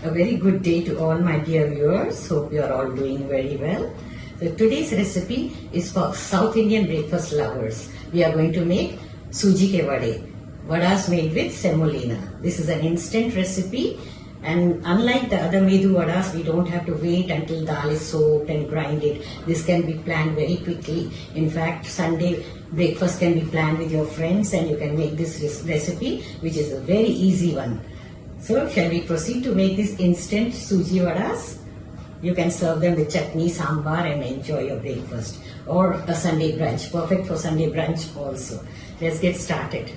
A very good day to all my dear viewers. Hope you are all doing very well. So today's recipe is for South Indian breakfast lovers. We are going to make Sooji ke vade. Vadas made with semolina. This is an instant recipe, and unlike the other Medu Vadas, we don't have to wait until dal is soaked and grind it. This can be planned very quickly. In fact, Sunday breakfast can be planned with your friends and you can make this recipe, which is a very easy one. So shall we proceed to make this instant Sooji Vadas? You can serve them with chutney, sambar and enjoy your breakfast. Or a Sunday brunch. Perfect for Sunday brunch also. Let's get started.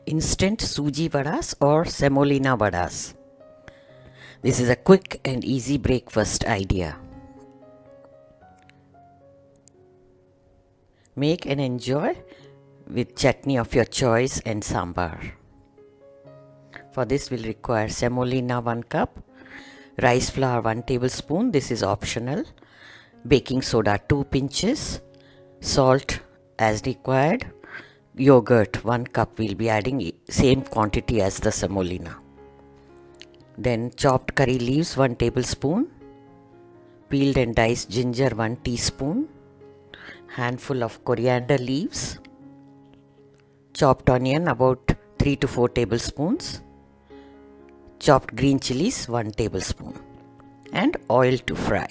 Instant Sooji Vadas or Semolina Vadas. This is a quick and easy breakfast idea. Make and enjoy with chutney of your choice and sambar. For this we'll require semolina 1 cup, rice flour 1 tablespoon, this is optional, baking soda 2 pinches, salt as required, yogurt 1 cup, we'll be adding same quantity as the semolina. Then chopped curry leaves 1 tablespoon, peeled and diced ginger 1 teaspoon, handful of coriander leaves, chopped onion about 3 to 4 tablespoons, chopped green chillies 1 tablespoon, and oil to fry.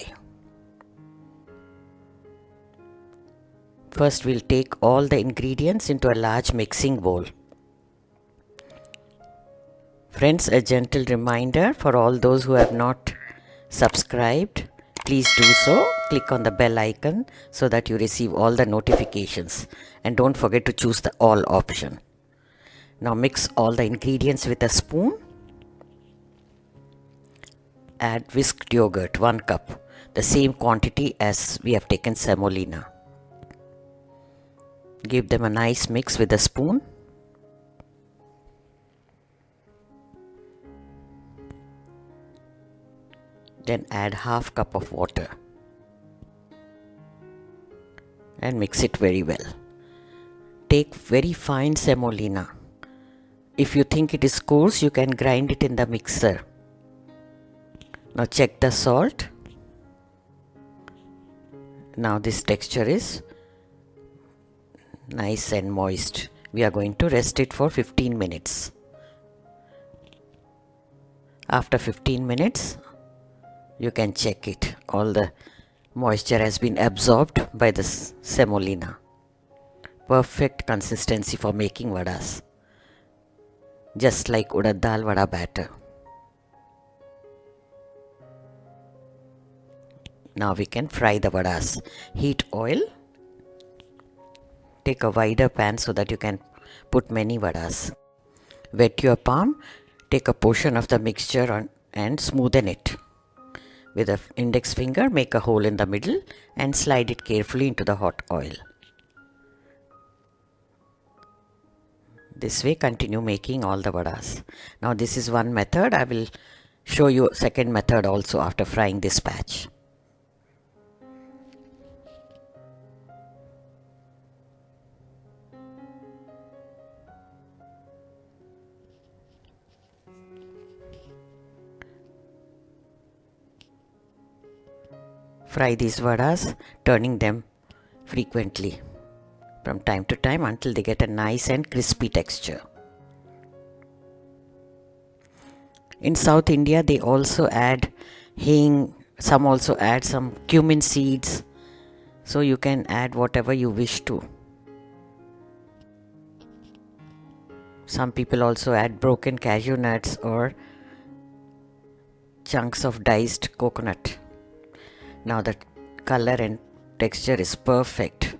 First we'll take all the ingredients into a large mixing bowl. Friends, a gentle reminder for all those who have not subscribed, please do so. Click on the bell icon so that you receive all the notifications, and don't forget to choose the all option. Now mix all the ingredients with a spoon. Add whisked yogurt 1 cup, the same quantity as we have taken semolina. Give them a nice mix with a spoon. Then add half cup of water and mix it very well. Take very fine semolina. If you think it is coarse, you can grind it in the mixer. Now check the salt. Now this texture is nice and moist. We are going to rest it for 15 minutes. After 15 minutes, you can check it. All the moisture has been absorbed by the semolina. Perfect consistency for making vadas. Just like urad dal vada batter. Now we can fry the vadas. Heat oil. Take a wider pan so that you can put many vadas. Wet your palm. Take a portion of the mixture and smoothen it. With an index finger, make a hole in the middle and slide it carefully into the hot oil. This way continue making all the vadas. Now this is one method. I will show you a second method also after frying this batch. Fry these vadas, turning them frequently from time to time until they get a nice and crispy texture. In South India, they also add hing, some also add some cumin seeds, so you can add whatever you wish to. Some people also add broken cashew nuts or chunks of diced coconut. Now the color and texture is perfect.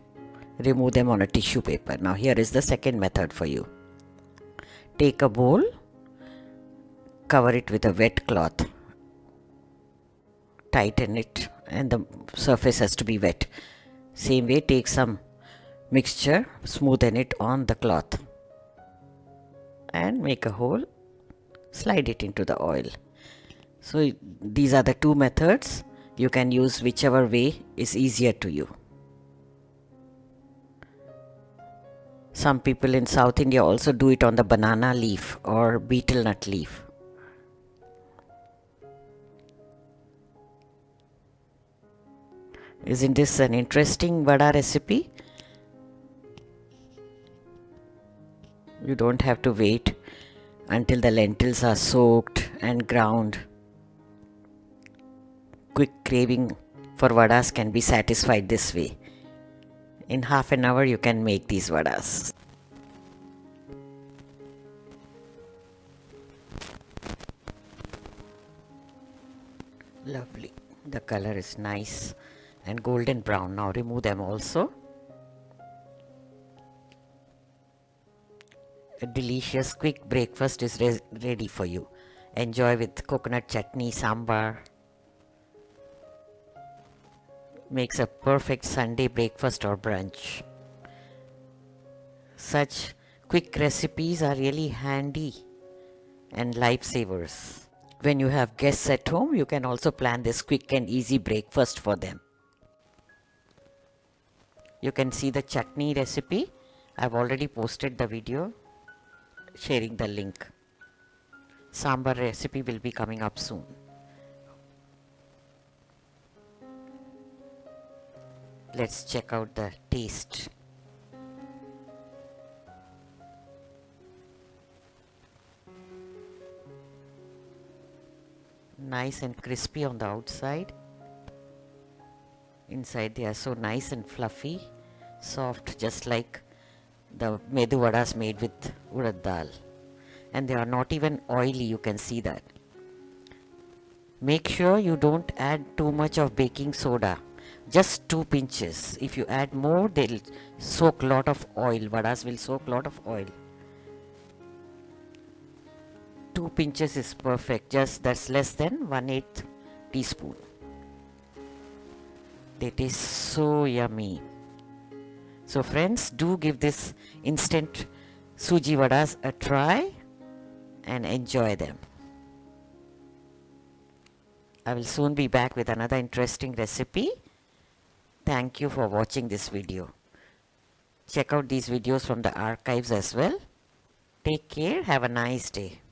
Remove them on a tissue paper. Now here is the second method for you. Take a bowl, cover it with a wet cloth, tighten it, and the surface has to be wet. Same way, take some mixture, smoothen it on the cloth and make a hole, slide it into the oil. So these are the two methods. You can use whichever way is easier to you. Some people in South India also do it on the banana leaf or betel nut leaf. Isn't this an interesting vada recipe? You don't have to wait until the lentils are soaked and ground. Quick craving for vadas can be satisfied this way. In half an hour you can make these vadas. Lovely. The color is nice and golden brown. Now remove them also. A delicious quick breakfast is ready for you. Enjoy with coconut chutney, sambar. Makes a perfect Sunday breakfast or brunch. Such quick recipes are really handy and lifesavers. When you have guests at home, you can also plan this quick and easy breakfast for them. You can see the chutney recipe. I've already posted the video sharing the link. Sambar recipe will be coming up soon. Let's check out the taste. Nice and crispy on the outside. Inside they are so nice and fluffy, soft, just like the medu vadas made with urad dal. And they are not even oily, you can see that. Make sure you don't add too much of baking soda. Just 2 pinches. If you add more, they'll soak lot of oil. Vadas will soak lot of oil. 2 pinches is perfect. Just that's less than 1/8 teaspoon. They taste so yummy. So friends, do give this instant Sooji Vadas a try and enjoy them. I will soon be back with another interesting recipe. Thank you for watching this video. Check out these videos from the archives as well. Take care. Have a nice day.